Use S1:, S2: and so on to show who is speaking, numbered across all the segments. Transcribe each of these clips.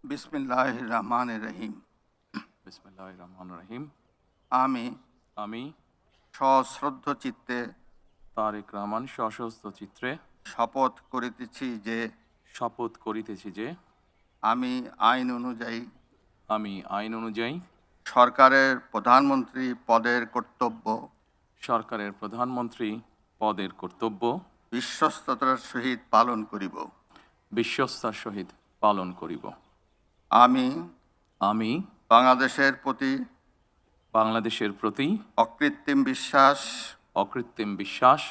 S1: বিসমিল্লাহির রহমানির রহিম।
S2: বিসমিল্লাহির রহমানির রহিম।
S1: আমি
S2: আমি
S1: সশ্রদ্ধ চিত্তে
S2: তারেক রহমান সশস্ত্র চিত্রে
S1: শপথ করিতেছি যে
S2: শপথ করিতেছি যে
S1: আমি আইন অনুযায়ী সরকারের প্রধানমন্ত্রী পদের কর্তব্য বিশ্বস্ততার সহিত পালন করিব।
S2: বিশ্বস্তার সহিত পালন করিব।
S1: আমি বাংলাদেশের প্রতি অকৃত্রিম বিশ্বাস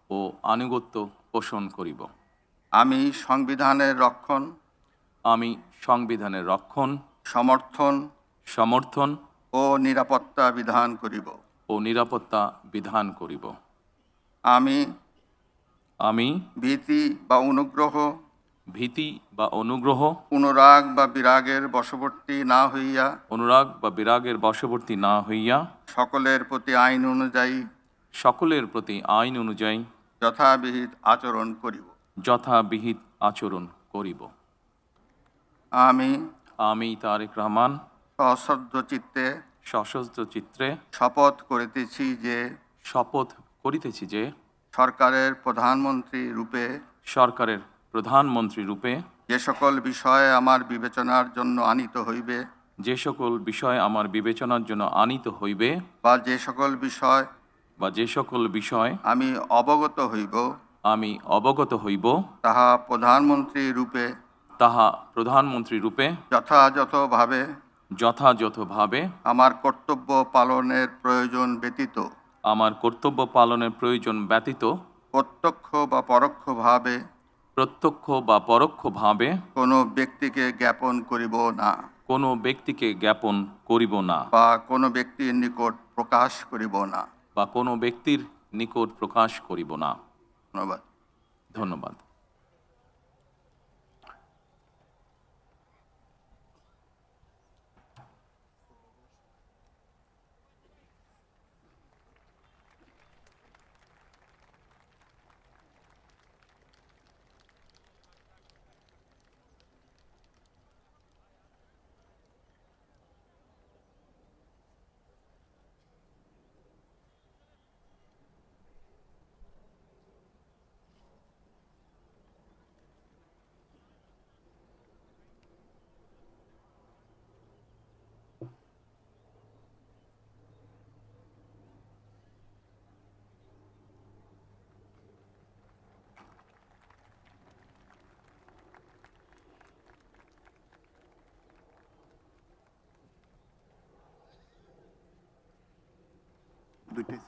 S1: ও আনুগত্য পোষণ করিব। আমি সংবিধানের রক্ষণ, সমর্থন ও নিরাপত্তা বিধান করিব। আমি ভীতি বা অনুগ্রহ, অনুরাগ বা বিরাগের বশবর্তী না হইয়া সকলের প্রতি আইন অনুযায়ী যথাবিহিত আচরণ করিব। আমি
S2: তারেক রহমান সশস্ত্র চিত্রে
S1: শপথ
S2: করিতেছি যে
S1: সরকারের
S2: প্রধানমন্ত্রী রূপে
S1: যে সকল বিষয় আমার বিবেচনার জন্য আনিত হইবে বা যে সকল বিষয় আমি অবগত হইব তাহা প্রধানমন্ত্রী রূপে যথাযথভাবে আমার কর্তব্য পালনের প্রয়োজন ব্যতীত প্রত্যক্ষ বা পরোক্ষভাবে কোনো ব্যক্তিকে জ্ঞাপন করিব না বা কোনো ব্যক্তির নিকট প্রকাশ করিব না।
S2: ধন্যবাদ।
S1: দুইটাই